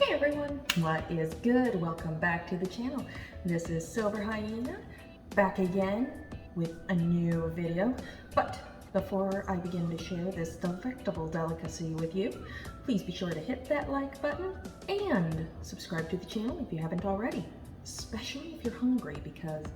Hey everyone, what is good? Welcome back to the channel. This is Silver Hyena, back again with a new video. But before I begin to share this delectable delicacy with you, please be sure to hit that like button and subscribe to the channel if you haven't already, especially if you're hungry, because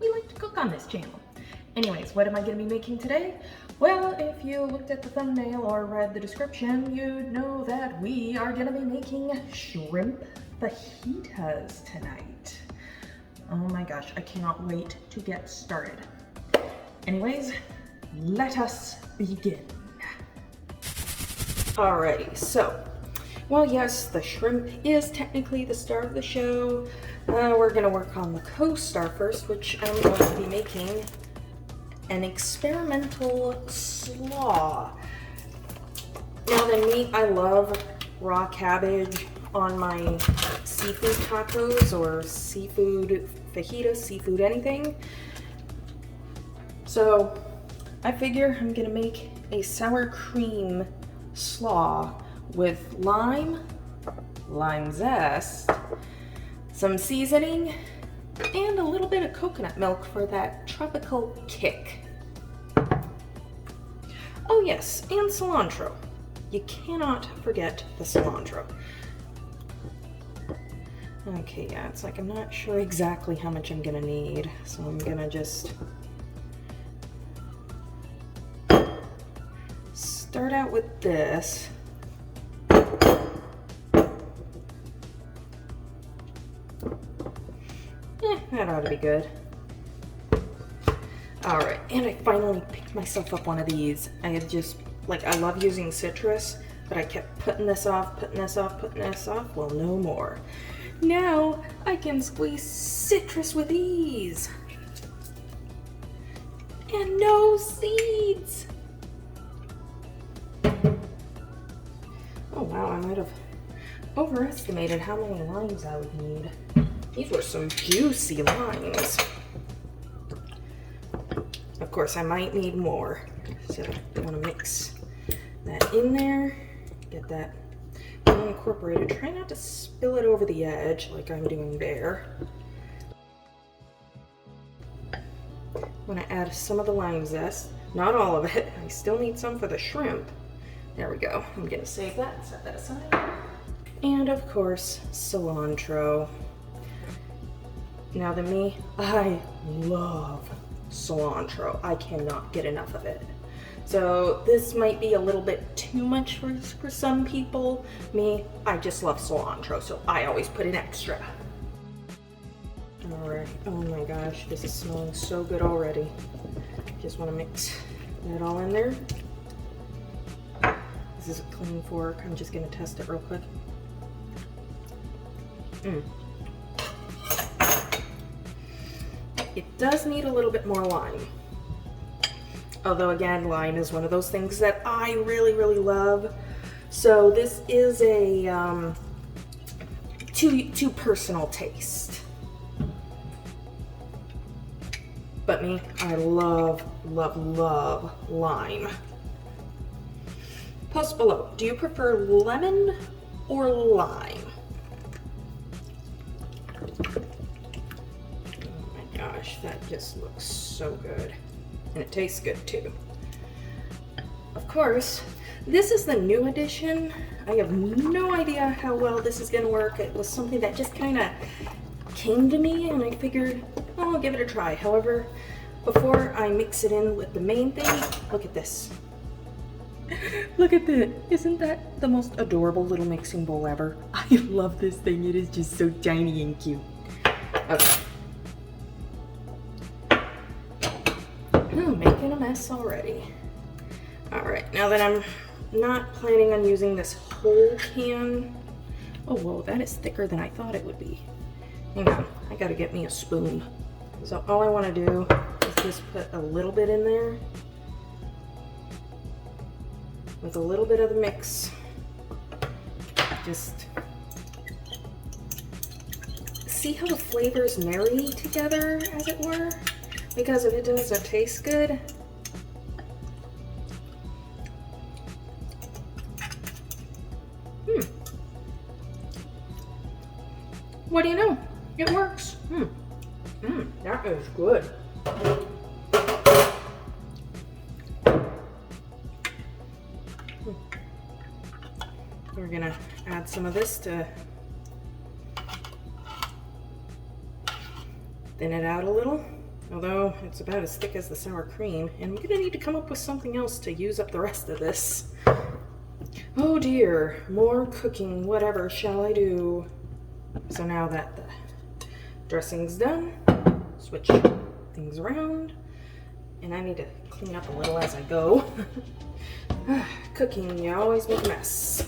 we like to cook on this channel. Anyways, what am I going to be making today? Well, if you looked at the thumbnail or read the description, you'd know that we are going to be making shrimp fajitas tonight. Oh my gosh, I cannot wait to get started. Anyways, let us begin. Alrighty, so, well yes, the shrimp is technically the star of the show. We're going to work on the co-star first, which I'm going to be making an experimental slaw. Now the meat, I love raw cabbage on my seafood tacos or seafood fajitas, seafood anything. So I figure I'm gonna make a sour cream slaw with lime zest, some seasoning, and a little bit of coconut milk for that tropical kick. Oh yes, and cilantro. You cannot forget the cilantro. Okay, yeah, it's like I'm not sure exactly how much I'm gonna need, so I'm gonna just start out with this. That ought to be good. Alright, and I finally picked myself up one of these. I had just, I love using citrus, but I kept putting this off, putting this off, putting this off. Well, no more. Now I can squeeze citrus with ease. And no seeds. Oh wow, I might have overestimated how many limes I would need. These were some juicy limes. Of course, I might need more. So I want to mix that in there. Get that all incorporated. Try not to spill it over the edge like I'm doing there. I'm going to add some of the lime zest. Not all of it. I still need some for the shrimp. There we go. I'm going to save that and set that aside. And of course, cilantro. Now me, I love cilantro. I cannot get enough of it. So this might be a little bit too much for some people. Me, I just love cilantro, so I always put in extra. Alright, oh my gosh, this is smelling so good already. Just want to mix that all in there. This is a clean fork. I'm just going to test it real quick. It does need a little bit more lime. Although again, lime is one of those things that I really, really love. So this is a too personal taste. But me, I love, love, love lime. Post below, do you prefer lemon or lime? Gosh, that just looks so good. And it tastes good too. Of course, this is the new edition. I have no idea how well this is gonna work. It was something that just kind of came to me and I figured, oh, I'll give it a try. However, before I mix it in with the main thing, look at this. Look at that. Isn't that the most adorable little mixing bowl ever? I love this thing. It is just so tiny and cute. Okay. Making a mess already. Alright, now that I'm not planning on using this whole can. Oh, whoa, that is thicker than I thought it would be. Hang on, I gotta get me a spoon. So all I want to do is just put a little bit in there with a little bit of the mix. Just see how the flavors marry together, as it were. Because if it doesn't taste good, what do you know? It works. That is good. We're gonna add some of this to thin it out a little, although it's about as thick as the sour cream, and we're gonna need to come up with something else to use up the rest of this. Oh dear, more cooking, whatever shall I do? So now that the dressing's done, switch things around, and I need to clean up a little as I go. Cooking, you always make a mess.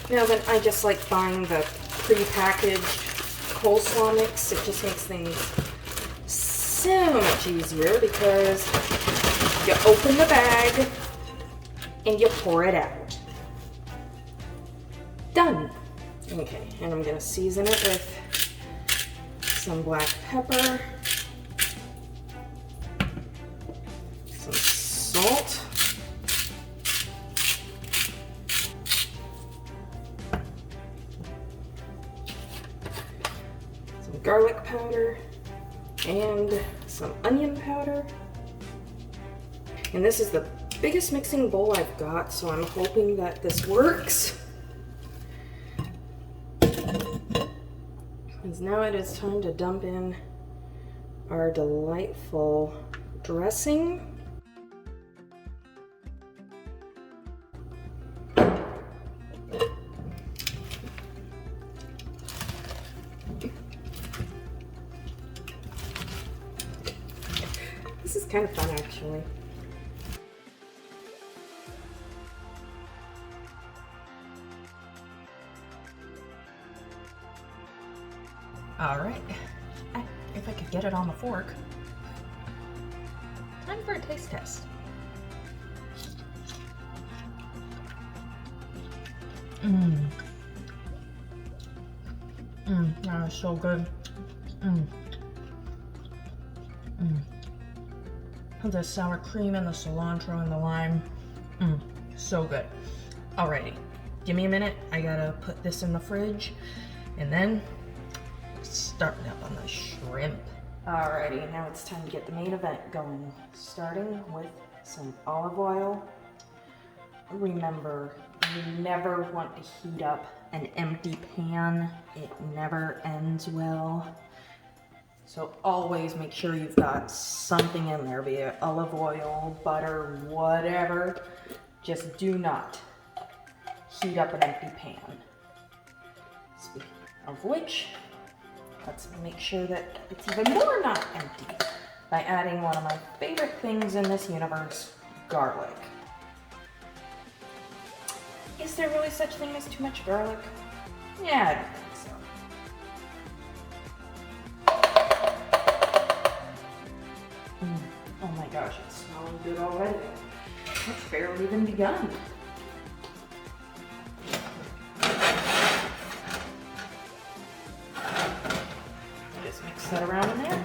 Now then, I just like buying the pre-packaged coleslaw mix. It just makes things so much easier because you open the bag and you pour it out. Done. Okay, and I'm gonna season it with some black pepper, some salt, some garlic powder, and some onion powder. And this is the biggest mixing bowl I've got, so I'm hoping that this works. Because now it is time to dump in our delightful dressing. This is kind of fun, actually. All right, if I could get it on the fork. Time for a taste test. That is so good. The sour cream and the cilantro and the lime. So good. Alrighty, give me a minute. I gotta put this in the fridge, and then starting up on the shrimp. Alrighty, now it's time to get the main event going. Starting with some olive oil. Remember, you never want to heat up an empty pan. It never ends well. So always make sure you've got something in there, be it olive oil, butter, whatever. Just do not heat up an empty pan. Speaking of which, let's make sure that it's even more not empty by adding one of my favorite things in this universe, garlic. Is there really such thing as too much garlic? Yeah, I don't think so. Oh my gosh, it's smelling good already. It's barely even begun. Just mix that around in there.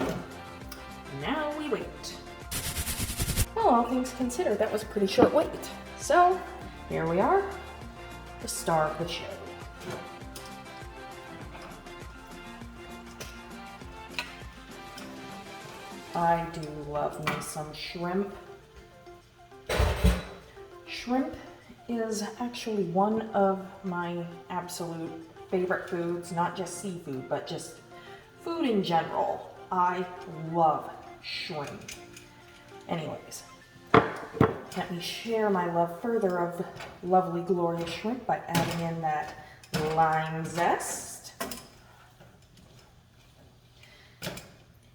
Now we wait. Well, all things considered, that was a pretty short wait. So, here we are, the star of the show. I do love me some shrimp. Shrimp is actually one of my absolute favorite foods, not just seafood, but just food in general. I love shrimp. Anyways, let me share my love further of lovely, glorious shrimp by adding in that lime zest.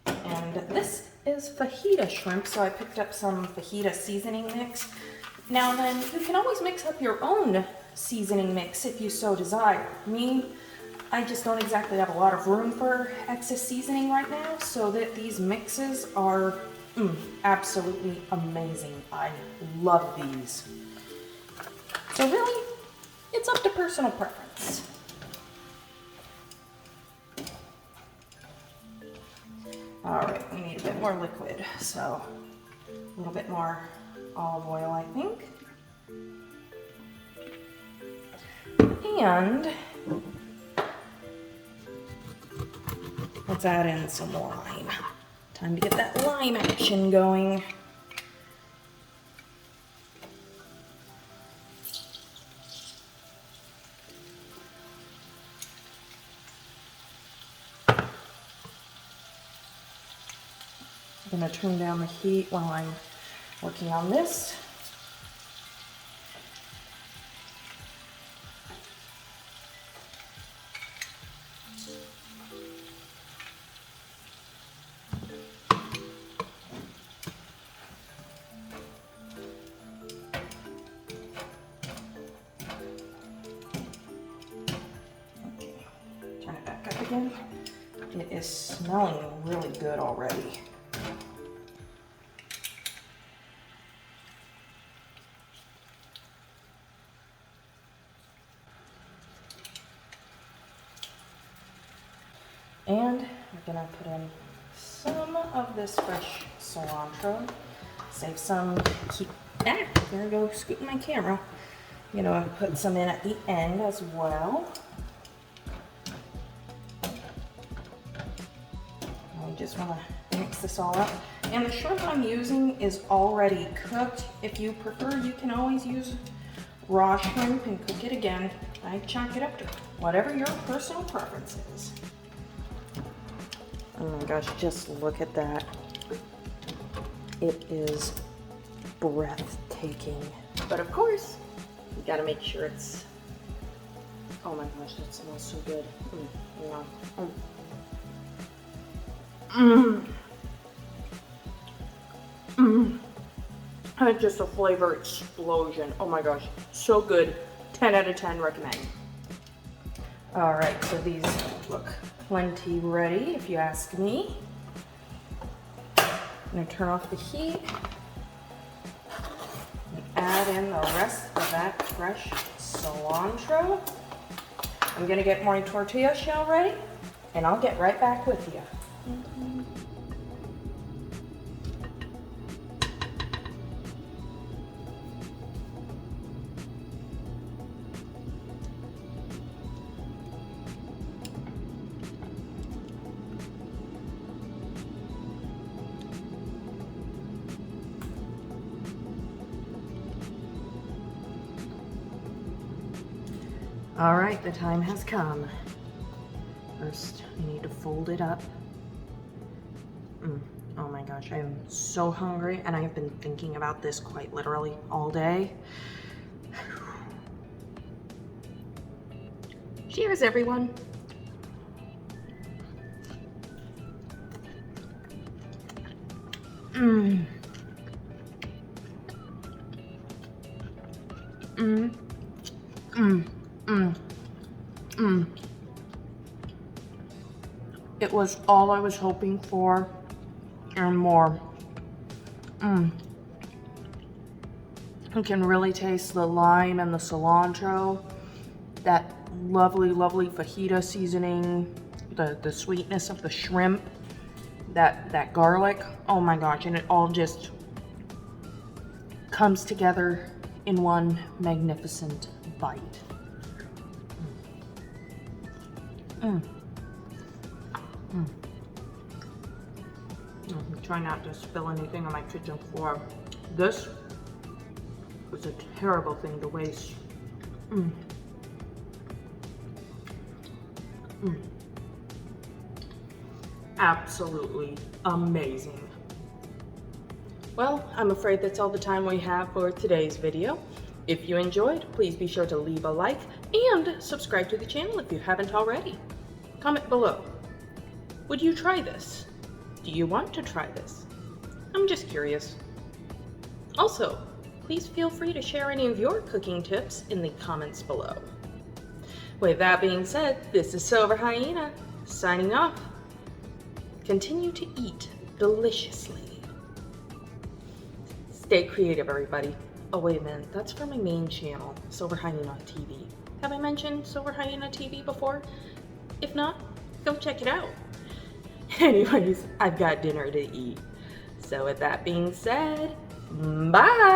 And this is fajita shrimp, so I picked up some fajita seasoning mix. Now then, you can always mix up your own seasoning mix if you so desire. Me, I just don't exactly have a lot of room for excess seasoning right now, so that these mixes are absolutely amazing. I love these. So really, it's up to personal preference. All right, we need a bit more liquid, so a little bit more olive oil, I think. And let's add in some lime. Time to get that lime action going. I'm going to turn down the heat while I'm working on this. Turn it back up again. It is smelling really good already. And we're gonna put in some of this fresh cilantro. Save some, there I go, scooting my camera. I'm gonna put some in at the end as well. I just wanna mix this all up. And the shrimp I'm using is already cooked. If you prefer, you can always use raw shrimp and cook it again. I chop it up to whatever your personal preference is. Oh my gosh, just look at that. It is breathtaking. But of course, you gotta make sure it's, oh my gosh, that smells so good. It's just a flavor explosion. Oh my gosh, so good. 10 out of 10 recommend. All right, so these look plenty ready, if you ask me. I'm gonna turn off the heat and add in the rest of that fresh cilantro. I'm gonna get my tortilla shell ready, and I'll get right back with you. All right, the time has come. First, I need to fold it up. Oh my gosh, I am so hungry, and I've been thinking about this quite literally all day. Cheers, everyone. It was all I was hoping for and more. You can really taste the lime and the cilantro, that lovely, lovely fajita seasoning, the sweetness of the shrimp, that garlic. Oh my gosh, and it all just comes together in one magnificent bite. Try not to spill anything on my kitchen floor. This was a terrible thing to waste. Absolutely amazing. Well, I'm afraid that's all the time we have for today's video. If you enjoyed, please be sure to leave a like and subscribe to the channel if you haven't already. Comment below. Would you try this? Do you want to try this? I'm just curious. Also, please feel free to share any of your cooking tips in the comments below. With that being said, this is Silver Hyena, signing off. Continue to eat deliciously. Stay creative, everybody. Oh, wait a minute, that's for my main channel, Silver Hyena TV. Have I mentioned Silver Hyena TV before? If not, go check it out. Anyways, I've got dinner to eat. So with that being said, bye!